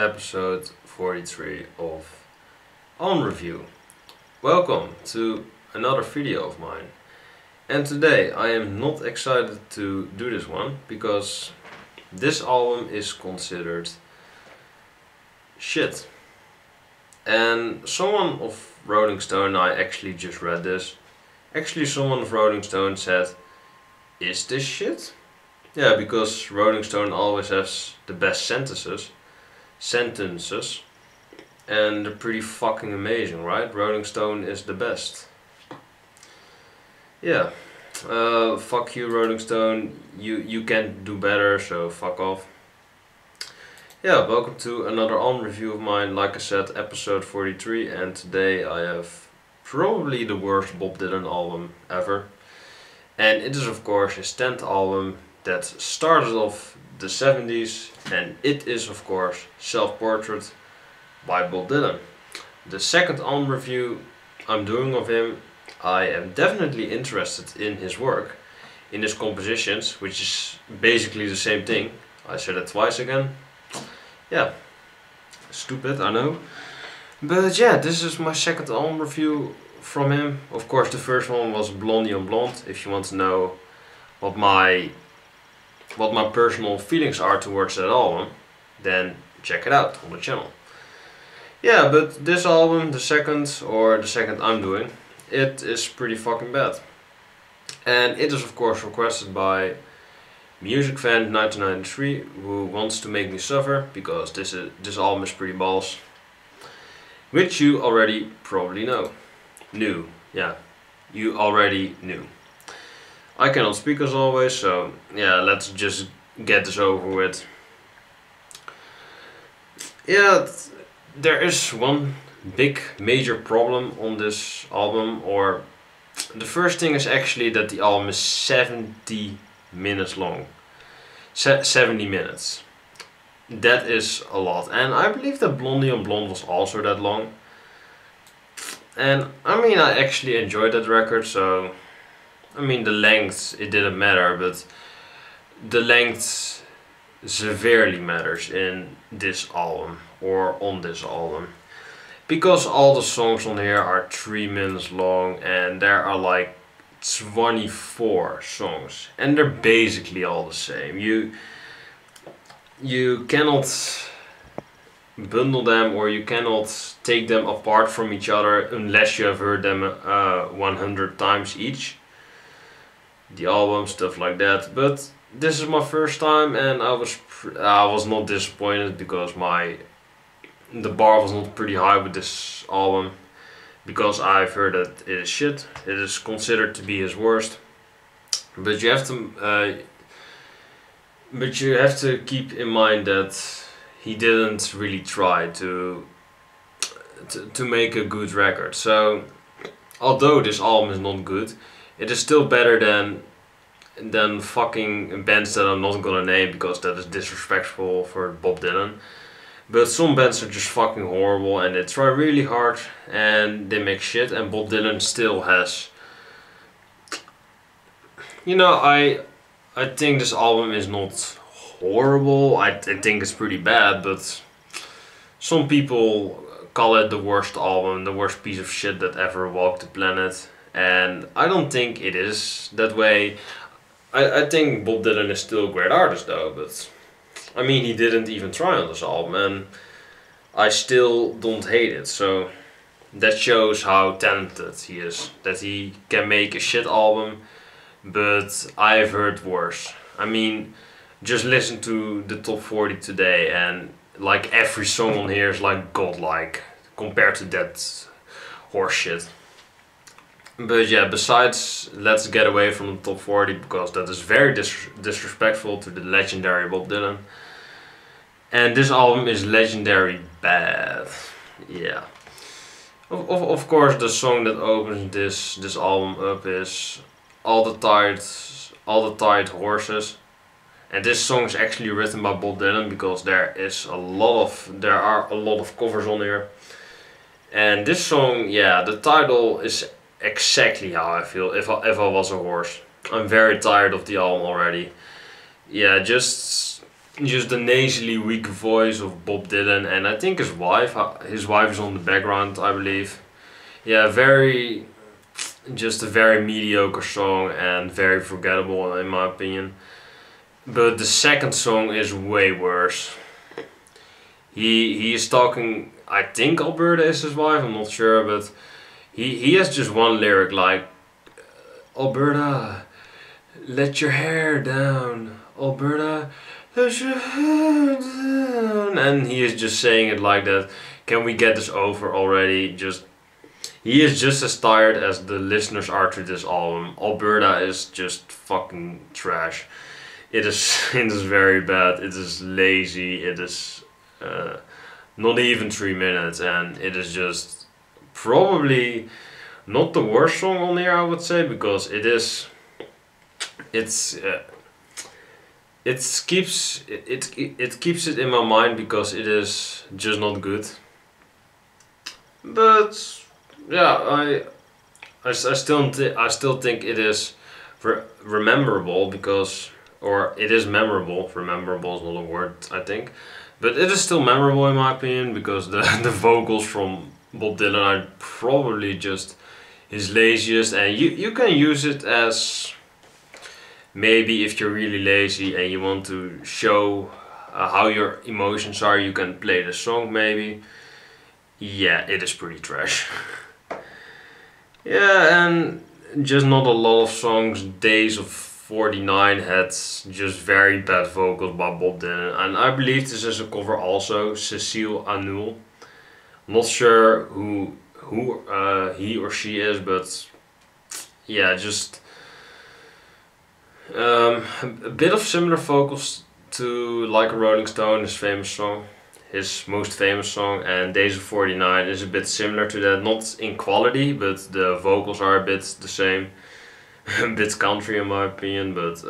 episode 43 of On Review. Welcome to another video of mine. And today I am not excited to do this one because this album is considered shit. And someone of Rolling Stone, I actually just read this, someone of Rolling Stone said, "Is this shit?" Yeah, because Rolling Stone always has the best sentences, and they're pretty fucking amazing, right? Rolling Stone is the best. Yeah, fuck you, Rolling Stone. You can't do better, so fuck off. Yeah, welcome to another On Review of mine. Like I said, episode 43, and today I have probably the worst Bob Dylan album ever. And it is of course his 10th album that started off the 70s, and it is of course Self-Portrait by Bob Dylan. The second On Review I'm doing of him. I am definitely interested in his work, in his compositions, which is basically the same thing. I said it twice again. Yeah, stupid, I know. But yeah, this is my second album review from him. Of course, the first one was Blondie on Blonde. If you want to know what my personal feelings are towards that album, then check it out on the channel. Yeah, but this album, the second I'm doing, it is pretty fucking bad. And it is of course requested by Music Fan 1993, who wants to make me suffer because this album is pretty balls, which you already probably knew. You already knew. I cannot speak as always, so yeah, let's just get this over with. Yeah, there is one big major problem on this album, or the first thing is actually that the album is 70 minutes long. 70 minutes. That is a lot, and I believe that Blondie on Blonde was also that long. And I mean, I actually enjoyed that record, so I mean, the length, it didn't matter, but the length severely matters in this album, or on this album. Because all the songs on here are 3 minutes long, and there are like 24 songs, and they're basically all the same. You cannot bundle them, or you cannot take them apart from each other unless you have heard them 100 times each. The album, stuff like that. But this is my first time, and I was not disappointed because the bar was not pretty high with this album, because I've heard that it is shit. It is considered to be his worst. But you have to keep in mind that he didn't really try to make a good record. So although this album is not good, it is still better than fucking bands that I'm not gonna name because that is disrespectful for Bob Dylan. But some bands are just fucking horrible, and they try really hard and they make shit, and Bob Dylan still has... You know, I think this album is not horrible. I think it's pretty bad, but some people call it the worst album, the worst piece of shit that ever walked the planet. And I don't think it is that way. I think Bob Dylan is still a great artist though, but I mean, he didn't even try on this album, and I still don't hate it. So that shows how talented he is, that he can make a shit album, but I've heard worse. I mean, just listen to the top 40 today, and like every song on here is like godlike compared to that horse shit. But yeah, besides, let's get away from the top 40 because that is very disrespectful to the legendary Bob Dylan. And this album is legendary bad. Yeah. Of course, the song that opens this album up is All the Tired Horses. And this song is actually written by Bob Dylan because there are a lot of covers on here. And this song, yeah, the title is exactly how I feel if I was a horse. I'm very tired of the album already. Yeah, just just the nasally weak voice of Bob Dylan, and I think his wife is on the background, I believe. Yeah, just a very mediocre song and very forgettable in my opinion. But the second song is way worse. He is talking, I think Alberta is his wife, I'm not sure, but he has just one lyric like, Alberta, let your hair down. Alberta, let your hair down. And he is just saying it like that. Can we get this over already? He is just as tired as the listeners are to this album. Alberta is just fucking trash. It is it is very bad. It is lazy. It is not even 3 minutes, and it is just probably not the worst song on here, I would say, because it keeps it in my mind because it is just not good. But yeah, I still think it is rememberable because, or it is memorable. Rememberable is not a word, I think, but it is still memorable in my opinion because the vocals from Bob Dylan are probably just his laziest, and you can use it as maybe if you're really lazy and you want to show how your emotions are, you can play the song maybe. Yeah, it is pretty trash. Yeah, and just not a lot of songs. Days of 49 had just very bad vocals by Bob Dylan, and I believe this is a cover also, Cecile Anul. Not sure who he or she is, but yeah, just a bit of similar vocals to Like a Rolling Stone, his most famous song, and Days of 49 is a bit similar to that, not in quality, but the vocals are a bit the same. A bit country in my opinion, but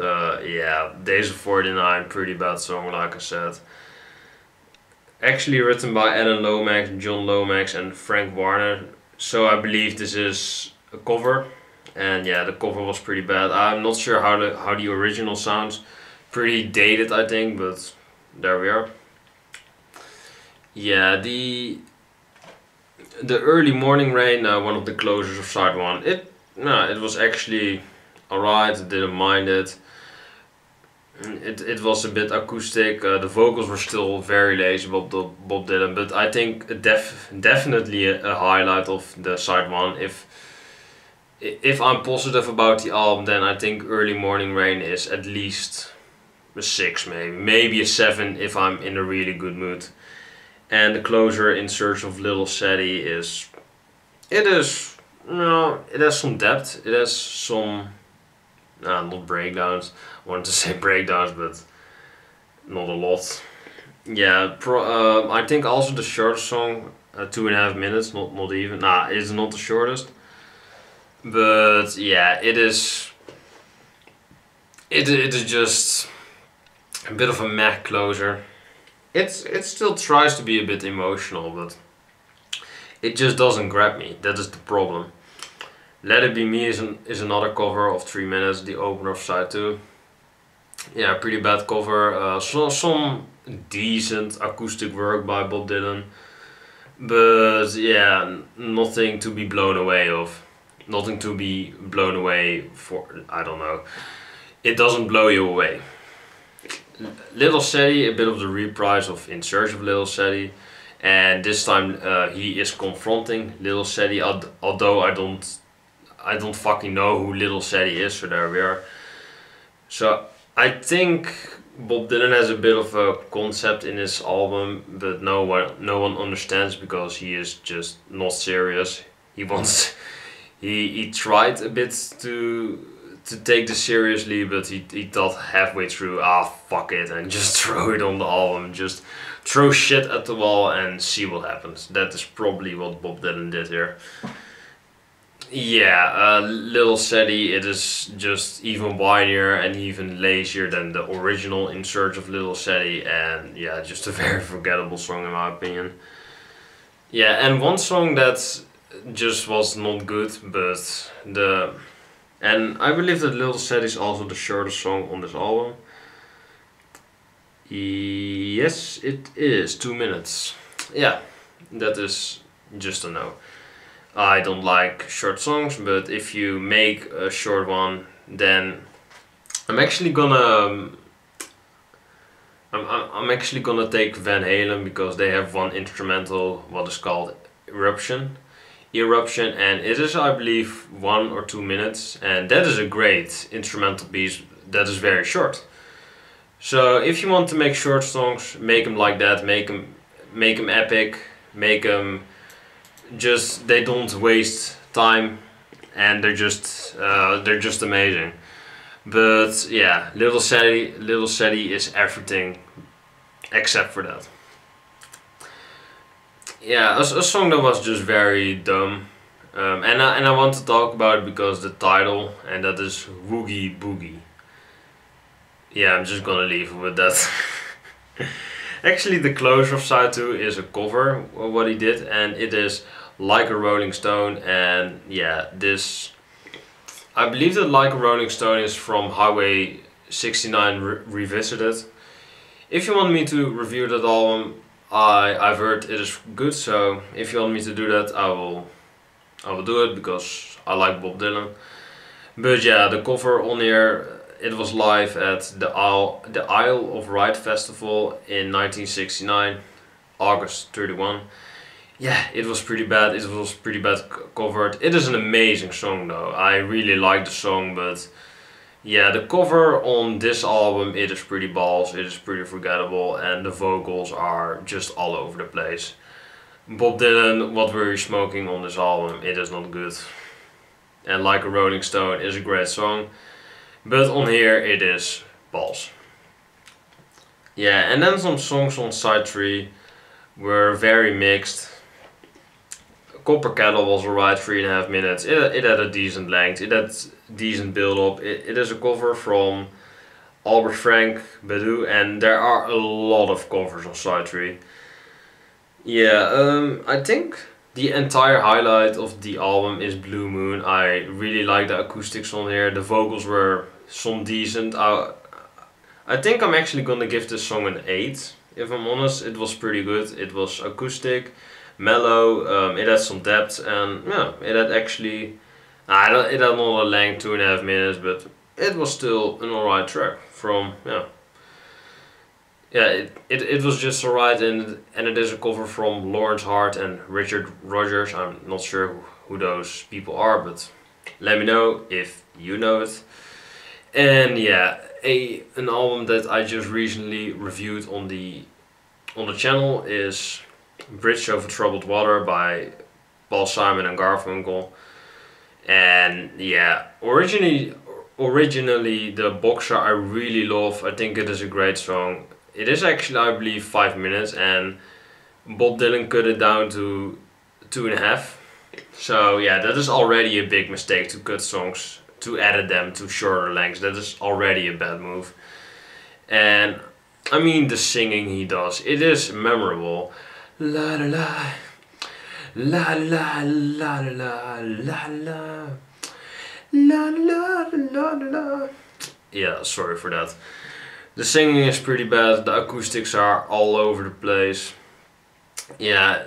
yeah, Days of 49, pretty bad song like I said. Actually written by Alan Lomax, John Lomax and Frank Warner, so I believe this is a cover, and yeah, the cover was pretty bad. I'm not sure how the original sounds, pretty dated I think, but there we are. Yeah, the Early Morning Rain, one of the closers of side one, it was actually alright, I didn't mind it. It was a bit acoustic, the vocals were still very lazy, Bob Dylan, but I think definitely a highlight of the side one. If I'm positive about the album, then I think Early Morning Rain is at least a 6 maybe a 7 if I'm in a really good mood. And the closer, In Search of Little Sadie, it has some depth, it has some, not breakdowns, I wanted to say breakdowns, but not a lot. Yeah, I think also the shortest song, 2.5 minutes, not even, it's not the shortest. But yeah, it is just a bit of a meh closer. It still tries to be a bit emotional, but it just doesn't grab me. That is the problem. Let It Be Me is another cover of 3 minutes, the opener of side 2. Yeah, pretty bad cover. Some decent acoustic work by Bob Dylan, but yeah, nothing to be blown away of. Nothing to be blown away for. I don't know. It doesn't blow you away. Little Sadie, a bit of the reprise of In Search of Little Sadie, and this time he is confronting Little Sadie, although I don't fucking know who Little Sadie is, so there we are. So I think Bob Dylan has a bit of a concept in his album, but no one understands because he is just not serious. He tried a bit to take this seriously, but he thought halfway through, fuck it, and just throw it on the album, just throw shit at the wall and see what happens. That is probably what Bob Dylan did here. Yeah, Little Sadie, it is just even whinier and even lazier than the original In Search of Little Sadie, and yeah, just a very forgettable song in my opinion. Yeah, and one song that just was not good, but and I believe that Little Sadie is also the shortest song on this album. Yes, it is 2 minutes. Yeah, that is just a no. I don't like short songs, but if you make a short one, then I'm actually gonna I'm actually gonna take Van Halen because they have one instrumental what is called Eruption, and it is, I believe, 1 or 2 minutes, and that is a great instrumental piece that is very short. So if you want to make short songs, make them like that. Make them epic. Make them just, they don't waste time, and they're just amazing. But yeah, Little Sadie is everything except for that. Yeah, a song that was just very dumb. And I want to talk about it because the title, and that is Woogie Boogie. Yeah, I'm just gonna leave it with that. Actually, the closure of side 2 is a cover of what he did, and it is Like a Rolling Stone. And yeah, this, I believe that Like a Rolling Stone is from Highway 69 Revisited. If you want me to review that album, I've heard it is good, so if you want me to do that, I will do it because I like Bob Dylan. But yeah, the cover on here, it was live at the Isle of Wight Festival in 1969, August 31. Yeah, it was pretty bad. It was pretty bad covered. It is an amazing song though. I really like the song, but yeah, the cover on this album, it is pretty balls, it is pretty forgettable, and the vocals are just all over the place. Bob Dylan, What Were You Smoking on this album, it is not good. And Like a Rolling Stone is a great song, but on here it is balls. Yeah, and then some songs on side 3 were very mixed. Kettle was alright, 3.5 minutes. It had a decent length, it had decent build up. It is a cover from Albert Frank Badu, and there are a lot of covers on side 3. Yeah, I think the entire highlight of the album is Blue Moon. I really like the acoustics on here. The vocals were some decent. I think I'm actually gonna give this song an 8. If I'm honest, it was pretty good. It was acoustic, mellow, it had some depth, and yeah, it had actually, it had not a length, 2.5 minutes, but it was still an alright track from, yeah. Yeah, it was just alright, and it is a cover from Lawrence Hart and Richard Rogers. I'm not sure who those people are, but let me know if you know it. And yeah, an album that I just recently reviewed on the channel is Bridge Over Troubled Water by Paul Simon and Garfunkel. And yeah, originally the Boxer I really love. I think it is a great song. It is actually, I believe, 5 minutes, and Bob Dylan cut it down to 2.5. So yeah, that is already a big mistake, to cut songs, to edit them to shorter lengths. That is already a bad move. And I mean, the singing he does, it is memorable. La la la, la la la la la la, la la la la. Yeah, sorry for that. The singing is pretty bad. The acoustics are all over the place. Yeah,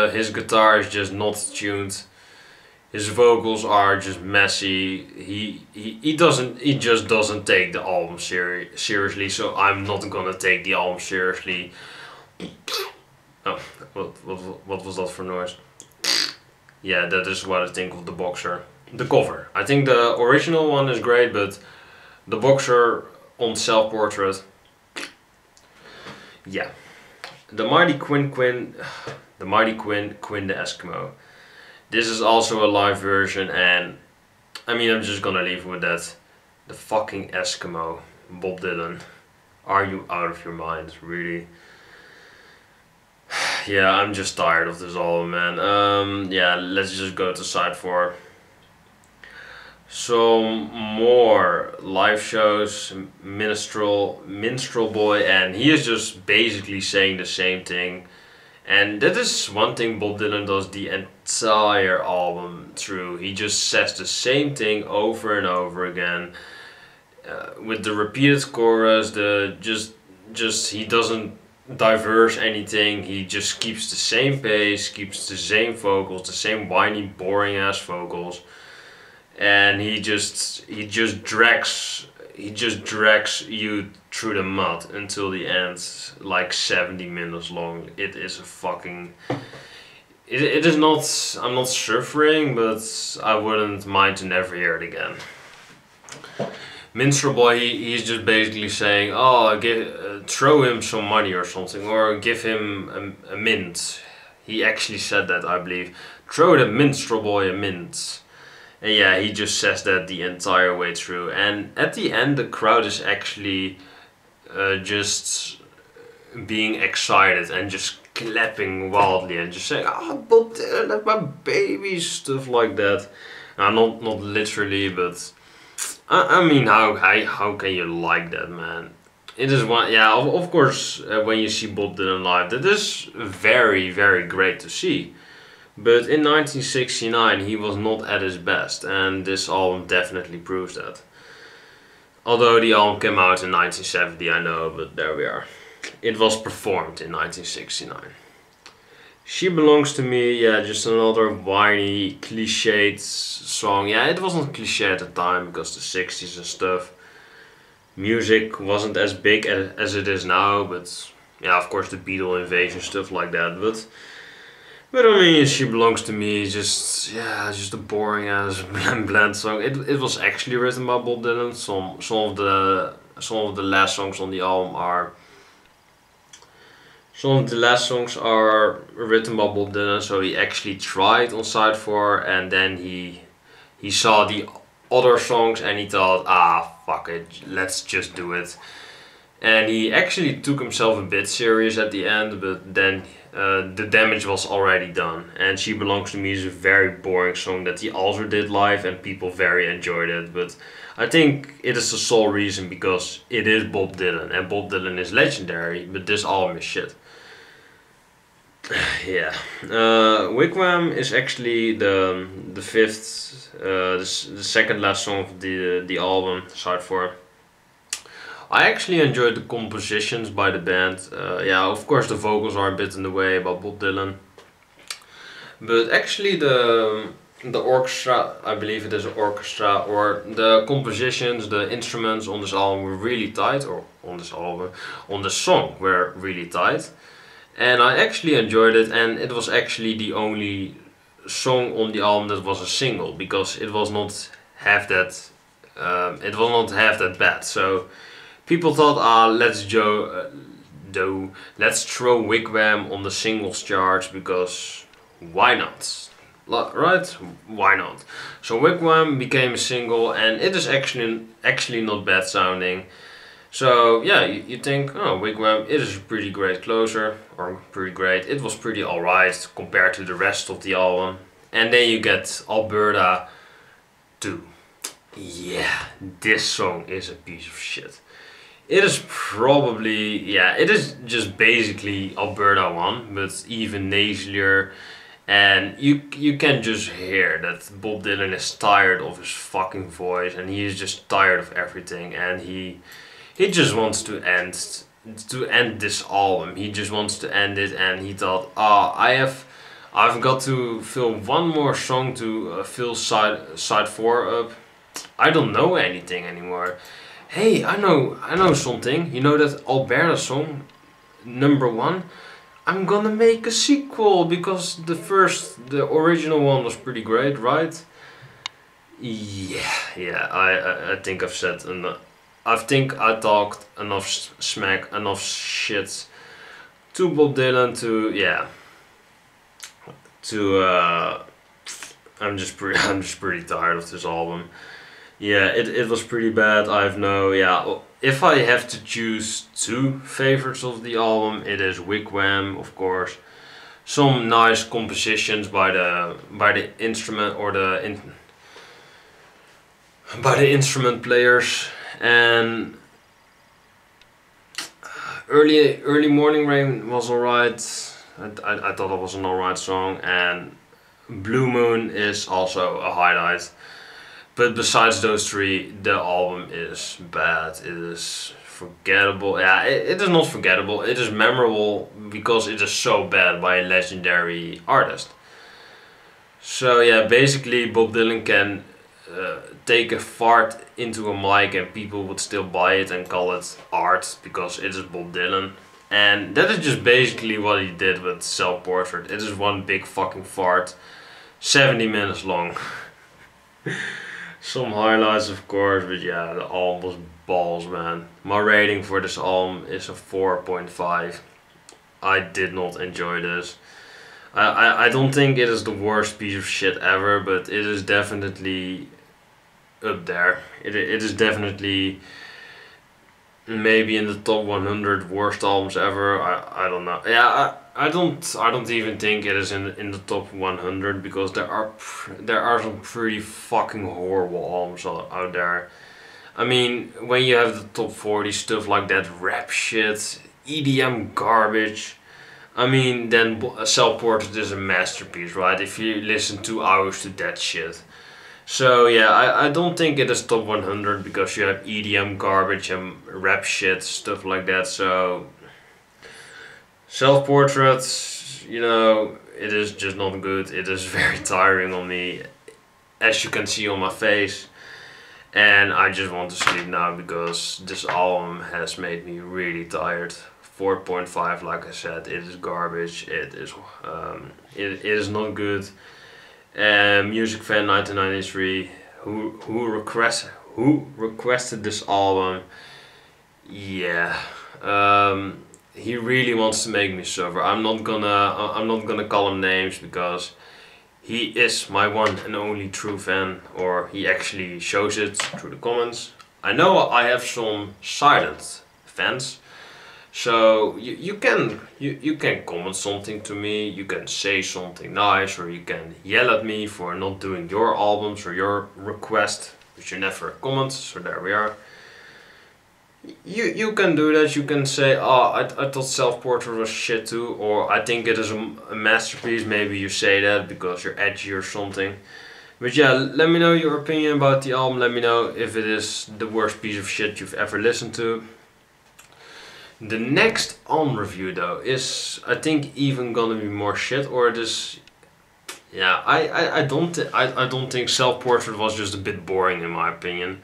his guitar is just not tuned. His vocals are just messy. He just doesn't take the album seriously. So I'm not gonna take the album seriously. Oh, what was that for noise? Yeah, that is what I think of the Boxer. The cover. I think the original one is great, but the Boxer on Self-Portrait. Yeah. The Mighty Quinn the Eskimo. This is also a live version, and I mean, I'm just gonna leave it with that. The fucking Eskimo. Bob Dylan. Are you out of your mind? Really? Yeah, I'm just tired of this album, man. Yeah, let's just go to side 4. Some more live shows, Minstrel Boy, and he is just basically saying the same thing. And that is one thing Bob Dylan does the entire album through. He just says the same thing over and over again, with the repeated chorus, he doesn't diverse anything. He just keeps the same pace, keeps the same vocals, the same whiny, boring ass vocals, and he just drags you through the mud until the end, like 70 minutes long. It is a fucking. It is not. I'm not suffering, but I wouldn't mind to never hear it again. Minstrel Boy, he's just basically saying, oh, throw him some money or something, or give him a mint. He actually said that, I believe. Throw the Minstrel Boy a mint. And yeah, he just says that the entire way through. And at the end, the crowd is actually just being excited and just clapping wildly and just saying, oh, Bob Dylan, that's my baby, stuff like that. Not literally, but I mean, how can you like that, man? It is one, yeah, of course, when you see Bob Dylan live, that is very, very great to see. But in 1969, he was not at his best, and this album definitely proves that. Although the album came out in 1970, I know, but there we are. It was performed in 1969. She Belongs to Me, yeah, just another whiny, cliched song. Yeah, it wasn't cliche at the time because the 60s and stuff. Music wasn't as big as it is now, but yeah, of course the Beatle invasion, stuff like that. But I mean, She Belongs to Me, just a boring ass bland song. It was actually written by Bob Dylan. Some of the last songs on the album are. Some of the last songs are written by Bob Dylan, so he actually tried on side 4, and then he saw the other songs and he thought, ah, fuck it, let's just do it. And he actually took himself a bit serious at the end, but then the damage was already done. And She Belongs to Me is a very boring song that he also did live and people very enjoyed it. But I think it is the sole reason because it is Bob Dylan and Bob Dylan is legendary, but this album is shit. Yeah, Wigwam is actually the fifth, the second last song of the album, side 4. I actually enjoyed the compositions by the band. Yeah, of course the vocals are a bit in the way about Bob Dylan, but actually the orchestra, I believe it is an orchestra, or the compositions, the instruments on this album were really tight, or on the song were really tight. And I actually enjoyed it, and it was actually the only song on the album that was a single, because it was not half that bad. So people thought, let's throw Wigwam on the singles charts, because why not? Right? Why not? So Wigwam became a single, and it is actually not bad sounding. So yeah, you think, oh, Wigwam, it is a pretty great closer, or pretty great. It was pretty alright compared to the rest of the album. And then you get Alberta 2. Yeah, this song is a piece of shit. It is probably, yeah, it is just basically Alberta 1, but even nasalier. And you can just hear that Bob Dylan is tired of his fucking voice, and he is just tired of everything, and he just wants to end this album. He just wants to end it, and he thought, I've got to fill one more song to fill side 4 up. I don't know anything anymore. Hey, I know something. You know that Alberta song, number 1? I'm gonna make a sequel because the original one was pretty great, right? Yeah. I think I've said enough. I think I talked enough smack, enough shit to Bob Dylan I'm just pretty tired of this album. Yeah, it was pretty bad. If I have to choose 2 favorites of the album, it is Wigwam, of course. Some nice compositions by the instrument or by the instrument players. And early Morning Rain was alright. I thought it was an alright song, and Blue Moon is also a highlight. But besides those 3, the album is bad. It is forgettable. Yeah, it is not forgettable. It is memorable because it is so bad by a legendary artist. So yeah, basically Bob Dylan can take a fart into a mic and people would still buy it and call it art because it is Bob Dylan. And that is just basically what he did with Self Portrait. It is one big fucking fart, 70 minutes long. Some highlights of course, but yeah, the album was balls, man. My rating for this album is a 4.5. I did not enjoy this. I don't think it is the worst piece of shit ever, but it is definitely up there. It is definitely maybe in the top 100 worst albums ever. I don't know. Yeah, I don't even think it is in the top 100 because there are some pretty fucking horrible albums out there. I mean, when you have the top 40 stuff like that, rap shit, EDM garbage, I mean, then Self Portrait is a masterpiece, right? If you listen 2 hours to that shit. So yeah, I don't think it is top 100 because you have EDM garbage and rap shit, stuff like that. So Self Portrait, you know, it is just not good. It is very tiring on me, as you can see on my face. And I just want to sleep now because this album has made me really tired. 4.5, like I said, it is garbage. It is not good. Music Fan 1993, who requested this album, yeah, he really wants to make me suffer. I'm not gonna call him names because he is my one and only true fan, or he actually shows it through the comments. I know I have some silent fans. So you can comment something to me, you can say something nice, or you can yell at me for not doing your albums or your request, but you never comment, so there we are. You can do that, you can say, oh, I thought Self Portrait was shit too, or I think it is a masterpiece, maybe you say that because you're edgy or something. But yeah, let me know your opinion about the album, let me know if it is the worst piece of shit you've ever listened to. The next album review though is, I think, even gonna be more shit, or it is, yeah, I don't think Self Portrait was just a bit boring in my opinion.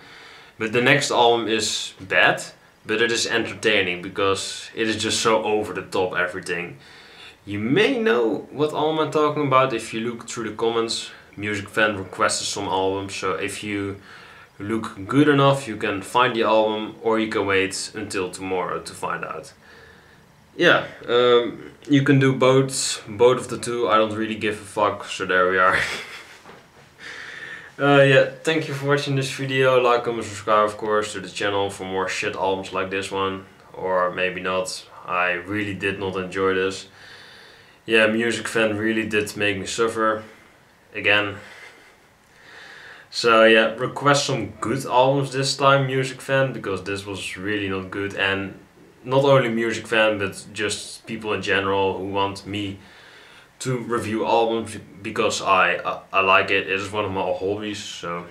But the next album is bad, but it is entertaining because it is just so over the top everything. You may know what album I'm talking about if you look through the comments. Music Fan requested some albums, so if you look good enough you can find the album, or you can wait until tomorrow to find out. Yeah, you can do both of the two, I don't really give a fuck, so there we are. Yeah, thank you for watching this video, like, comment, subscribe of course to the channel for more shit albums like this one, or maybe not. I really did not enjoy this. Yeah, Music Fan really did make me suffer, again. So yeah, request some good albums this time, Music Fan, because this was really not good. And not only Music Fan, but just people in general who want me to review albums because I like it. It is one of my hobbies. So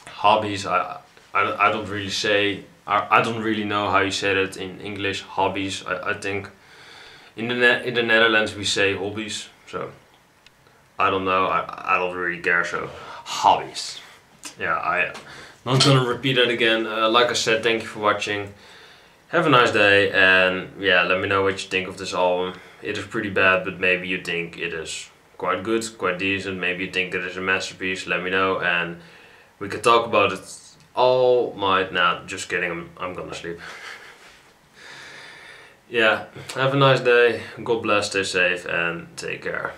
hobbies, I don't really say, I don't really know how you say that in English. Hobbies, I think in the Netherlands we say hobbies. So I don't know, I don't really care. So hobbies. Yeah, I'm not gonna repeat that again. Like I said, thank you for watching. Have a nice day, and yeah, let me know what you think of this album. It is pretty bad, but maybe you think it is quite good, quite decent. Maybe you think it is a masterpiece. Let me know, and we can talk about it all night. Nah, just kidding. I'm gonna sleep. Yeah, have a nice day. God bless. Stay safe, and take care.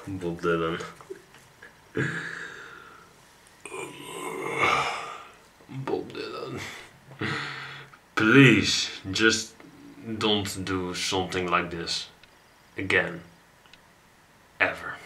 Bob Dylan. Bob Dylan. Please, just don't do something like this again. Ever.